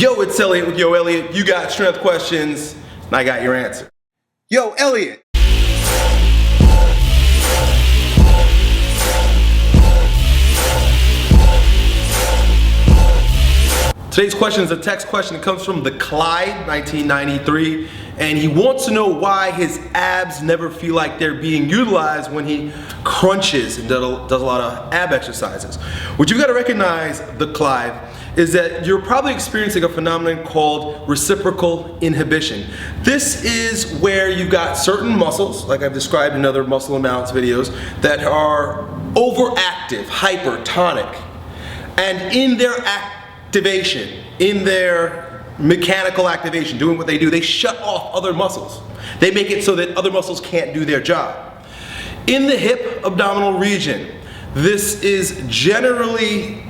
Yo, it's Elliot with Yo Elliot. You got strength questions, and I got your answer. Yo, Elliot. Today's question is a text question. It comes from the Clyde, 1993, and he wants to know why his abs never feel like they're being utilized when he crunches and does a lot of ab exercises. What you've got to recognize, the Clyde, is that you're probably experiencing a phenomenon called reciprocal inhibition. This is where you've got certain muscles, like I've described in other muscle amounts videos, that are overactive, hypertonic, and in their activation, in their mechanical activation, doing what they do, they shut off other muscles. They make it so that other muscles can't do their job. In the hip abdominal region, this is generally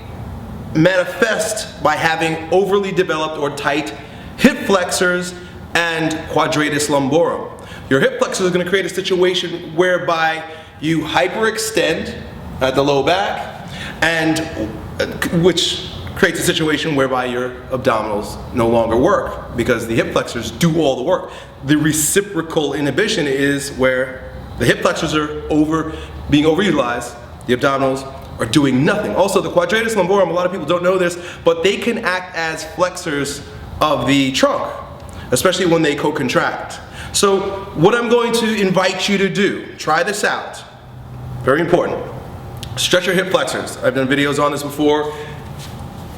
manifest by having overly developed or tight hip flexors and quadratus lumborum. Your hip flexors are going to create a situation whereby you hyperextend at the low back, and which creates a situation whereby your abdominals no longer work because the hip flexors do all the work. The reciprocal inhibition is where the hip flexors are being overutilized, the abdominals are doing nothing. Also, the quadratus lumborum, a lot of people don't know this, but they can act as flexors of the trunk, especially when they co-contract. So what I'm going to invite you to do, try this out, very important. Stretch your hip flexors. I've done videos on this before,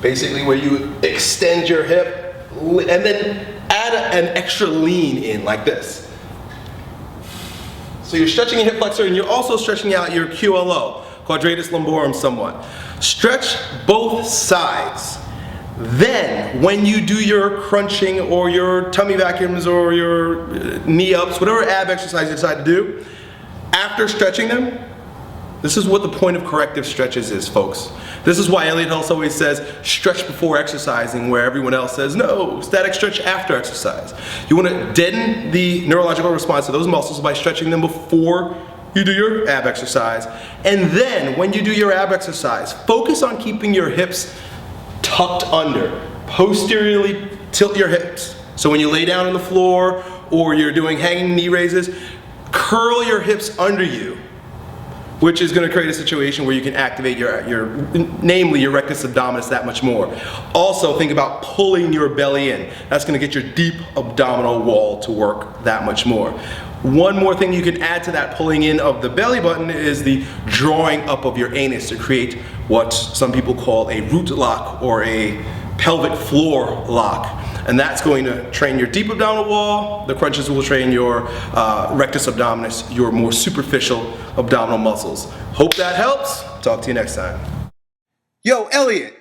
basically where you extend your hip and then add an extra lean in like this. So you're stretching your hip flexor and you're also stretching out your QLO, quadratus lumborum, somewhat. Stretch both sides. Then, when you do your crunching or your tummy vacuums or your knee ups, whatever ab exercise you decide to do, after stretching them, this is what the point of corrective stretches is, folks. This is why Elliot Hulse always says stretch before exercising, where everyone else says no, static stretch after exercise. You want to deaden the neurological response to those muscles by stretching them before you do your ab exercise. And then when you do your ab exercise, focus on keeping your hips tucked under. Posteriorly tilt your hips. So when you lay down on the floor or you're doing hanging knee raises, curl your hips under you, which is going to create a situation where you can activate namely your rectus abdominis that much more. Also, think about pulling your belly in. That's going to get your deep abdominal wall to work that much more. One more thing you can add to that pulling in of the belly button is the drawing up of your anus to create what some people call a root lock or a pelvic floor lock. And that's going to train your deep abdominal wall. The crunches will train your rectus abdominis, your more superficial abdominal muscles. Hope that helps. Talk to you next time. Yo, Elliot.